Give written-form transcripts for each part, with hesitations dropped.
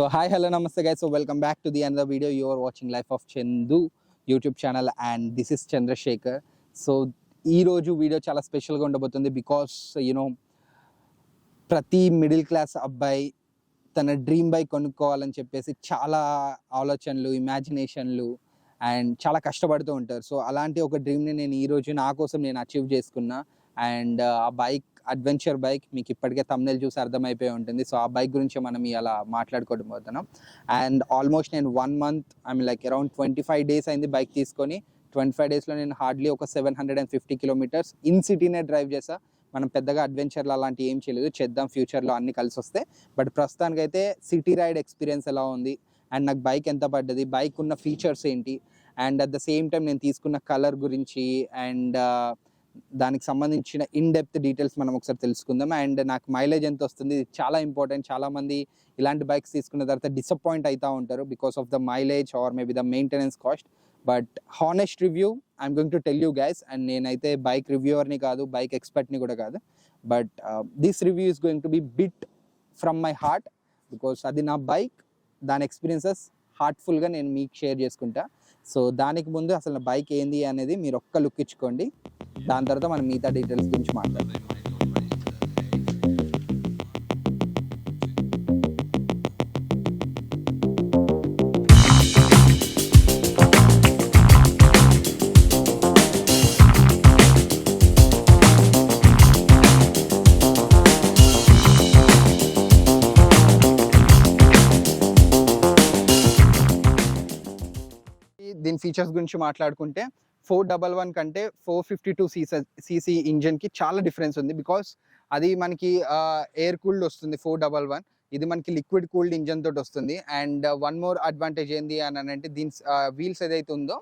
So hi, hello, namaste guys. So welcome back to the another video. You are watching Life of Chandu YouTube channel and this is Chandrasekhar. So ఈ రోజు video చాలా స్పెషల్గా ఉండబోతుంది because ప్రతి middle class అబ్బాయి తన dream bike కొనుక్కోవాలని చెప్పేసి చాలా ఆలోచనలు, ఇమాజినేషన్లు అండ్ చాలా కష్టపడుతూ ఉంటారు. సో అలాంటి ఒక డ్రీమ్ని నేను ఈరోజు నా కోసం నేను అచీవ్ చేసుకున్నా. అండ్ ఆ బైక్ అడ్వెంచర్ బైక్ మీకు ఇప్పటికే thumbnail చూసి అర్థమైపోయి ఉంటుంది. సో ఆ బైక్ గురించి మనం ఇలా మాట్లాడుకోవడం పోతున్నాం. అండ్ ఆల్మోస్ట్ నేను 1 month లైక్ అరౌండ్ 25 days అయింది బైక్ తీసుకొని. 25 daysలో నేను హార్డ్లీ ఒక 750 kilometers ఇన్ సిటీనే డ్రైవ్ చేసా. మనం పెద్దగా అడ్వెంచర్లు అలాంటివి ఏం చేయలేదు, చేద్దాం ఫ్యూచర్లో అన్ని కలిసి వస్తే. బట్ ప్రస్తుతానికైతే సిటీ రైడ్ ఎక్స్పీరియన్స్ ఎలా ఉంది అండ్ నాకు బైక్ ఎంత పడ్డది, బైక్ ఉన్న ఫీచర్స్ ఏంటి and at the same time నేను తీసుకున్న కలర్ గురించి అండ్ దానికి సంబంధించిన ఇన్ డెప్త్ డీటెయిల్స్ మనం ఒకసారి తెలుసుకుందాం. అండ్ నాకు మైలేజ్ ఎంత వస్తుంది, ఇది చాలా ఇంపార్టెంట్. చాలామంది ఇలాంటి బైక్స్ తీసుకున్న తర్వాత డిసప్పాయింట్ అవుతూ ఉంటారు because of the mileage or maybe the maintenance cost. But honest review I'm going to tell you guys. And నేనైతే బైక్ రివ్యూవర్ని కాదు, బైక్ ఎక్స్పర్ట్ని కూడా కాదు. But this review is going to be bit from my heart because అది నా bike, దాని experiences హార్ట్ఫుల్గా నేను మీకు షేర్ చేసుకుంటా. సో దానికి ముందు అసలు నా బైక్ ఏంది అనేది మీరు ఒక్క లుక్ ఇచ్చుకోండి, దాని తర్వాత మనం మిగతా డీటెయిల్స్ గురించి మాట్లాడదాం. దీని ఫీచర్స్ గురించి మాట్లాడుకుంటే 411 కంటే 452 cc ఇంజన్కి చాలా డిఫరెన్స్ ఉంది బికాస్ అది మనకి ఎయిర్ కూల్డ్ వస్తుంది 411, ఇది మనకి లిక్విడ్ కూల్డ్ ఇంజన్ తోటి వస్తుంది. అండ్ వన్ మోర్ అడ్వాంటేజ్ ఏంది అని అంటే దీని వీల్స్ ఏదైతే ఉందో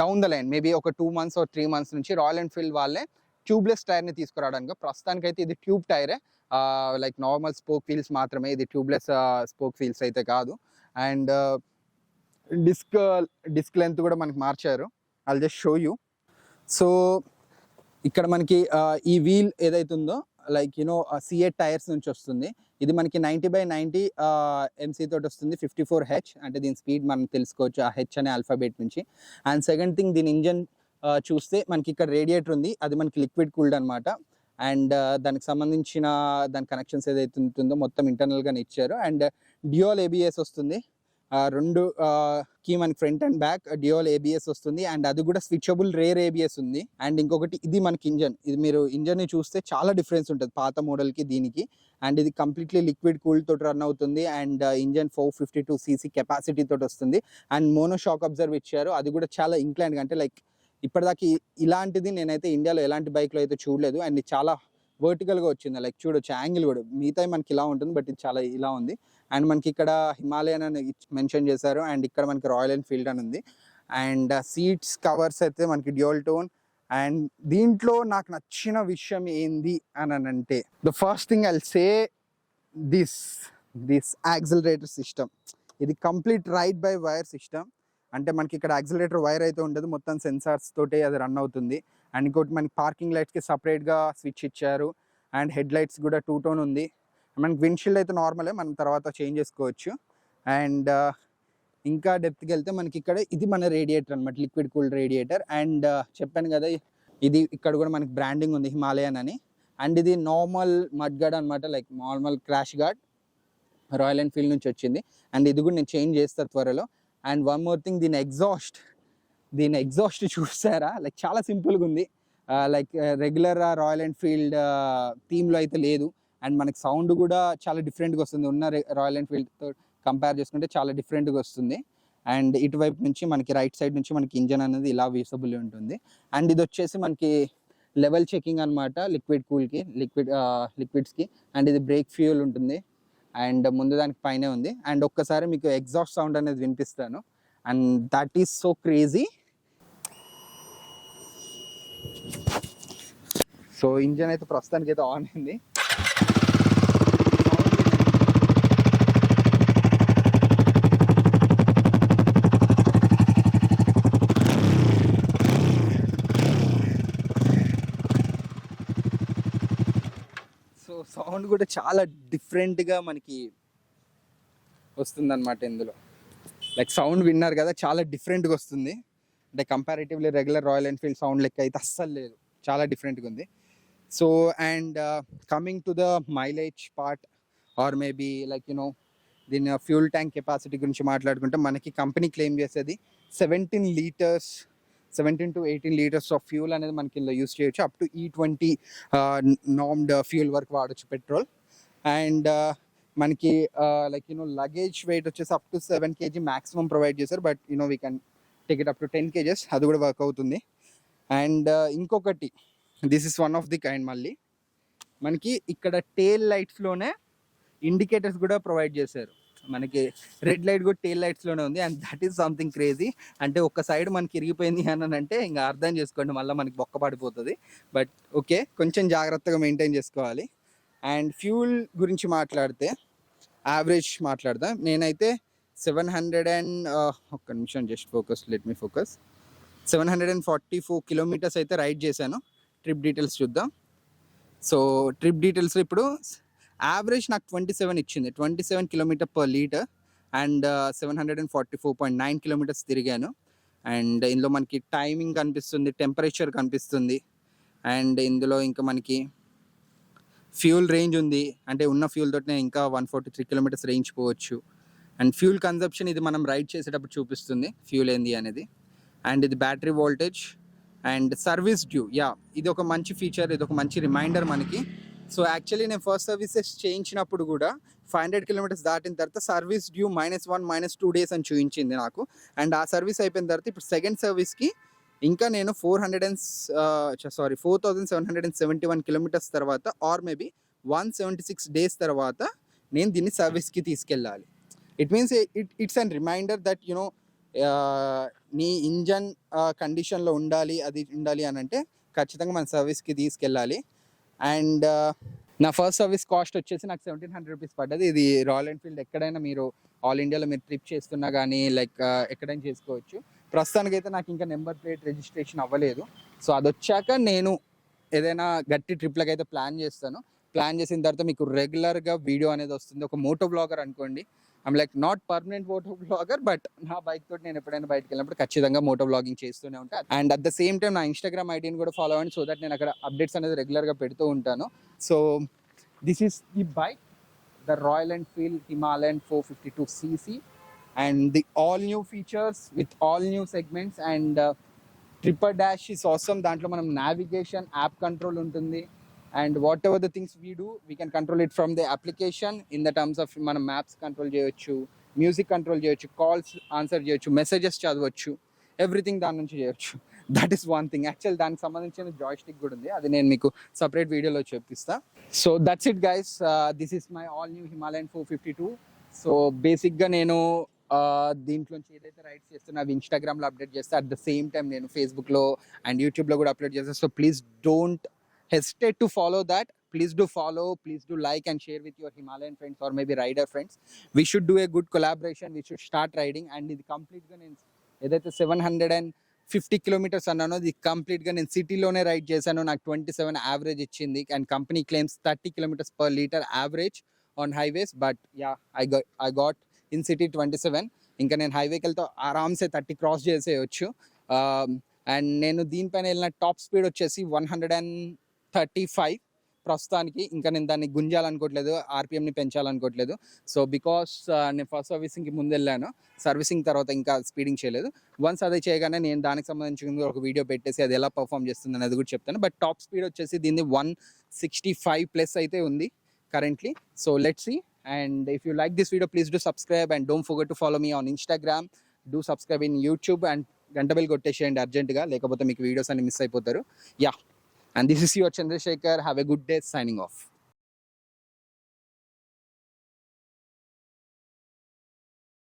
డౌన్ ద లైన్ మేబీ ఒక 2 months or 3 months నుంచి రాయల్ ఎన్ఫీల్డ్ వాళ్ళే ట్యూబ్లెస్ టైర్ని తీసుకురావడానికి. ప్రస్తుతానికైతే ఇది ట్యూబ్ టైరే, లైక్ నార్మల్ స్పోక్ వీల్స్ మాత్రమే, ఇది ట్యూబ్లెస్ స్పోక్ వీల్స్ అయితే కాదు. అండ్ డిస్క్ లెంత్ కూడా మనకి మార్చారు. I'll just show you. So ఇక్కడ మనకి ఈ వీల్ ఏదైతే ఉందో లైక్ C8 టైర్స్ నుంచి వస్తుంది. ఇది మనకి 90/90 MC తోటి వస్తుంది, 54H. అంటే దీని స్పీడ్ మనం తెలుసుకోవచ్చు ఆ హెచ్ అనే ఆల్ఫాబెట్ నుంచి. అండ్ సెకండ్ థింగ్, దీని ఇంజన్ చూస్తే మనకి ఇక్కడ రేడియేటర్ ఉంది, అది మనకి లిక్విడ్ కూల్డ్ అనమాట. అండ్ దానికి సంబంధించిన దాని కనెక్షన్స్ ఏదైతే ఉంటుందో మొత్తం ఇంటర్నల్గానే ఇచ్చారు. అండ్ డ్యూయల్ ABS వస్తుంది, రెండు కీ మనకి front and back dual ABS వస్తుంది. అండ్ అది కూడా స్విచబుల్ రేర్ ABS ఉంది. అండ్ ఇంకొకటి ఇది మనకి ఇంజన్, ఇది మీరు ఇంజన్ని చూస్తే చాలా డిఫరెన్స్ ఉంటుంది పాత మోడల్కి దీనికి. అండ్ ఇది కంప్లీట్లీ లిక్విడ్ కూల్ తోటి రన్ అవుతుంది. అండ్ ఇంజన్ 452 cc కెపాసిటీ తోటి వస్తుంది. అండ్ మోనో షాక్ అబ్జర్వ్ ఇచ్చారు, అది కూడా చాలా ఇంక్లైన్గా, అంటే లైక్ ఇప్పటిదాకా ఇలాంటిది నేనైతే ఇండియాలో ఎలాంటి బైక్లో అయితే చూడలేదు. అండ్ ఇది చాలా వర్టికల్గా వచ్చింది, లైక్ చూడొచ్చు యాంగిల్ కూడా. మిగతా మనకి ఇలా ఉంటుంది బట్ ఇది చాలా ఇలా ఉంది. అండ్ మనకి ఇక్కడ హిమాలయన్ అని మెన్షన్ చేశారు. అండ్ ఇక్కడ మనకి రాయల్ ఎన్ఫీల్డ్ అని ఉంది. అండ్ సీట్స్ కవర్స్ అయితే మనకి డ్యూయల్ టోన్. అండ్ దీంట్లో నాకు నచ్చిన విషయం ఏంది అని అంటే the first thing I'll say this accelerator system. ఇది complete ride by wire system. అంటే మనకి ఇక్కడ యాక్సిలరేటర్ వైర్ అయితే ఉంటుంది, మొత్తం సెన్సార్స్ తోటే అది రన్ అవుతుంది. అండ్ ఇంకోటి మనకి పార్కింగ్ లైట్స్కి సపరేట్గా స్విచ్ ఇచ్చారు. అండ్ హెడ్ లైట్స్ కూడా 2 tone ఉంది. మనకి విండ్షీల్డ్ అయితే నార్మలే, మనం తర్వాత చేంజ్ చేసుకోవచ్చు. అండ్ ఇంకా డెప్త్కి వెళ్తే మనకి ఇక్కడ ఇది మన రేడియేటర్ అనమాట, లిక్విడ్ కూల్డ్ రేడియేటర్. అండ్ చెప్పాను కదా ఇది ఇక్కడ కూడా మనకి బ్రాండింగ్ ఉంది హిమాలయన్ అని. అండ్ ఇది నార్మల్ మడ్ గార్డ్ అనమాట, like normal crash gourd royal Enfield నుంచి వచ్చింది. అండ్ ఇది కూడా నేను చేంజ్ చేస్తాను త్వరలో. అండ్ వన్ మోర్ థింగ్, దీని ఎగ్జాస్ట్ చూసారా, లైక్ చాలా సింపుల్గా ఉంది, లైక్ రెగ్యులర్ రాయల్ ఎన్ఫీల్డ్ థీమ్లో అయితే లేదు. అండ్ మనకి సౌండ్ కూడా చాలా డిఫరెంట్గా వస్తుంది, ఉన్న రాయల్ ఎన్ఫీల్డ్తో కంపేర్ చేసుకుంటే చాలా డిఫరెంట్గా వస్తుంది. అండ్ ఇటువైపు నుంచి మనకి రైట్ సైడ్ నుంచి మనకి ఇంజన్ అనేది ఇలా విజిబుల్ ఉంటుంది. అండ్ ఇది వచ్చేసి మనకి లెవెల్ చెకింగ్ అనమాట, లిక్విడ్ కూల్కి లిక్విడ్స్కి. అండ్ ఇది బ్రేక్ ఫ్యూయల్ ఉంటుంది. అండ్ ముందు దానికి పైనే ఉంది. అండ్ ఒక్కసారి మీకు ఎగ్జాస్ట్ సౌండ్ అనేది వినిపిస్తాను. And that is so crazy. So engine అయితే ప్రస్తుతానికి అయితే ఆన్ అయింది. సో సౌండ్ కూడా చాలా డిఫరెంట్గా మనకి వస్తుందన్నమాట ఇందులో. లైక్ సౌండ్ విన్నారు కదా, చాలా డిఫరెంట్గా వస్తుంది. అంటే comparatively regular royal Enfield sound లెక్క అయితే అస్సలు లేదు, చాలా డిఫరెంట్గా ఉంది. So and coming to the mileage part or maybe like దీని ఫ్యూల్ ట్యాంక్ కెపాసిటీ గురించి మాట్లాడుకుంటే మనకి కంపెనీ క్లెయిమ్ చేసేది 17 to 18 లీటర్స్ ఆఫ్ ఫ్యూల్ అనేది మనకి ఇలా యూస్ చేయొచ్చు. అప్ టు E20 నార్మ్డ్ ఫ్యూల్ వరకు వాడచ్చు పెట్రోల్. అండ్ మనకి లైక్ లగేజ్ వెయిట్ వచ్చేసి up to 7 kg maximum provide చేశారు. But we can take it up to 10 kgs, అది కూడా వర్క్ అవుతుంది. అండ్ ఇంకొకటి, this is one of the kind, మళ్ళీ మనకి ఇక్కడ టేల్ లైట్స్లోనే ఇండికేటర్స్ కూడా ప్రొవైడ్ చేశారు. మనకి రెడ్ లైట్ కూడా టేల్ లైట్స్లోనే ఉంది. And that is something crazy. అంటే ఒక సైడ్ మనకి ఇరిగిపోయింది అని అంటే ఇంకా అర్థం చేసుకోండి, మళ్ళీ మనకి బొక్క పడిపోతుంది. బట్ ఓకే, కొంచెం జాగ్రత్తగా మెయింటైన్ చేసుకోవాలి. అండ్ ఫ్యూల్ గురించి మాట్లాడితే యావరేజ్ మాట్లాడదాం. నేనైతే 744 కిలోమీటర్స్ అయితే రైడ్ చేశాను. ట్రిప్ డీటెయిల్స్ చూద్దాం. సో ట్రిప్ డీటెయిల్స్ ఇప్పుడు యావరేజ్ నాకు 27 ఇచ్చింది, 27 km/L అండ్ 744.9 kilometers తిరిగాను. అండ్ ఇందులో మనకి టైమింగ్ కనిపిస్తుంది, టెంపరేచర్ కనిపిస్తుంది. అండ్ ఇందులో ఇంకా మనకి ఫ్యూల్ రేంజ్ ఉంది, అంటే ఉన్న ఫ్యూల్ తోటి నేను ఇంకా 143 kilometers రేంజ్ పోవచ్చు. అండ్ ఫ్యూల్ కన్సప్షన్ ఇది మనం రైడ్ చేసేటప్పుడు చూపిస్తుంది ఫ్యూల్ ఏంది అనేది. అండ్ ఇది battery voltage and service due. ఇది ఒక మంచి ఫీచర్, ఇది ఒక మంచి రిమైండర్ మనకి. సో యాక్చువల్లీ నేను ఫస్ట్ సర్వీసెస్ చేయించినప్పుడు కూడా 500 kilometers దాటిన తర్వాత సర్వీస్ డ్యూ -1, -2 days అని చూపించింది నాకు. అండ్ ఆ సర్వీస్ అయిపోయిన తర్వాత ఇప్పుడు సెకండ్ సర్వీస్కి ఇంకా నేను 4,771 kilometers తర్వాత ఆర్ మేబీ 176 days తర్వాత నేను దీన్ని సర్వీస్కి తీసుకెళ్ళాలి. It means it's and remainder that నీ ఇంజన్ కండిషన్లో ఉండాలి అని అంటే ఖచ్చితంగా మన సర్వీస్కి తీసుకెళ్ళాలి. అండ్ నా ఫస్ట్ సర్వీస్ కాస్ట్ వచ్చేసి నాకు 1,700 rupees పడ్డది. ఇది రాయల్ ఎన్ఫీల్డ్ ఎక్కడైనా మీరు ఆల్ ఇండియాలో మీరు ట్రిప్ చేస్తున్నా కానీ లైక్ ఎక్కడైనా చేసుకోవచ్చు. ప్రస్తుతానికి అయితే నాకు ఇంకా నెంబర్ ప్లేట్ రిజిస్ట్రేషన్ అవ్వలేదు. సో అది వచ్చాక నేను ఏదైనా గట్టి ట్రిప్లకు అయితే ప్లాన్ చేస్తాను. ప్లాన్ చేసిన తర్వాత మీకు రెగ్యులర్గా వీడియో అనేది వస్తుంది. ఒక మోటో బ్లాగర్ అనుకోండి. I'm like not permanent moto blogger, but నా బైక్ తోటి నేను ఎప్పుడైనా బయటకు వెళ్ళినప్పుడు ఖచ్చితంగా మోటో బ్లాగింగ్ చేస్తూనే ఉంటాను. And at the same time నా ఇన్స్టాగ్రామ్ ఐడీని కూడా ఫాలో అవ్వండి, సో దట్ నేను అక్కడ అప్డేట్స్ అనేది రెగ్యులర్గా పెడుతూ ఉంటాను. So this is the bike, the royal Enfield Himalayan 452cc and the all new features with all new segments and Tripper Dash is awesome. దాంట్లో మనం నావిగేషన్, యాప్ కంట్రోల్ ఉంటుంది. And what ever the things we do we can control it from the application in the terms of మనం maps control చేయొచ్చు, music control చేయొచ్చు, calls answer చేయొచ్చు, messages చదవచ్చు, everything దాని నుంచి చేయొచ్చు. That is one thing. Actual దానికి సంబంధించిన జాయ్స్టిక్ కూడా ఉంది, అది నేను మీకు సపరేట్ వీడియోలో చూపిస్తా. So that's it guys, this is my all new Himalayan 452. So బేసిక్గా నేను దీంట్లోంచి ఏదైతే రైడ్స్ చేస్తున్నా అవి ఇన్స్టాగ్రామ్లో అప్డేట్ చేస్తే, అట్ ద సేమ్ టైం నేను ఫేస్బుక్లో అండ్ యూట్యూబ్లో కూడా అప్లోడ్ చేస్తాను. So please don't hesitate to follow that. Please do follow, please do like and share with your Himalayan friends or maybe rider friends. We should do a good collaboration, we should start riding. And ఇది కంప్లీట్గా నేను ఏదైతే 750 kilometers అన్నానో ఇది కంప్లీట్గా నేను సిటీలోనే ride చేశాను. నాకు 27 యావరేజ్ ఇచ్చింది. And company claims 30 kilometers/liter average on highways. But I got in city 27. ఇంకా నేను హైవేకి వెళ్తే ఆరామ్సే 30 క్రాస్ చేసేయచ్చు. అండ్ నేను దీనిపైన వెళ్ళిన టాప్ స్పీడ్ వచ్చేసి 135 ప్రస్తుతానికి. ఇంకా నేను దాన్ని గుంజాలనుకోవట్లేదు, ఆర్పిఎంని పెంచాలనుకోవట్లేదు. సో బికాస్ నేను ఫస్ట్ సర్వీసింగ్కి ముందు వెళ్ళాను, సర్వీసింగ్ తర్వాత ఇంకా స్పీడింగ్ చేయలేదు. వన్స్ అది చేయగానే నేను దానికి సంబంధించిన ఒక వీడియో పెట్టేసి అది ఎలా పర్ఫామ్ చేస్తుంది అనేది కూడా చెప్తాను. బట్ టాప్ స్పీడ్ వచ్చేసి దీన్ని 165+ అయితే ఉంది currently. So let's see. And if you like this video, please do subscribe and don't forget to follow me on Instagram. Do subscribe in YouTube and గంట బెల్ కొట్టేసేయండి అర్జెంటుగా, లేకపోతే మీకు వీడియోస్ అన్ని miss అయిపోతారు. And this is your Chandrasekhar. Have a good day. Signing off.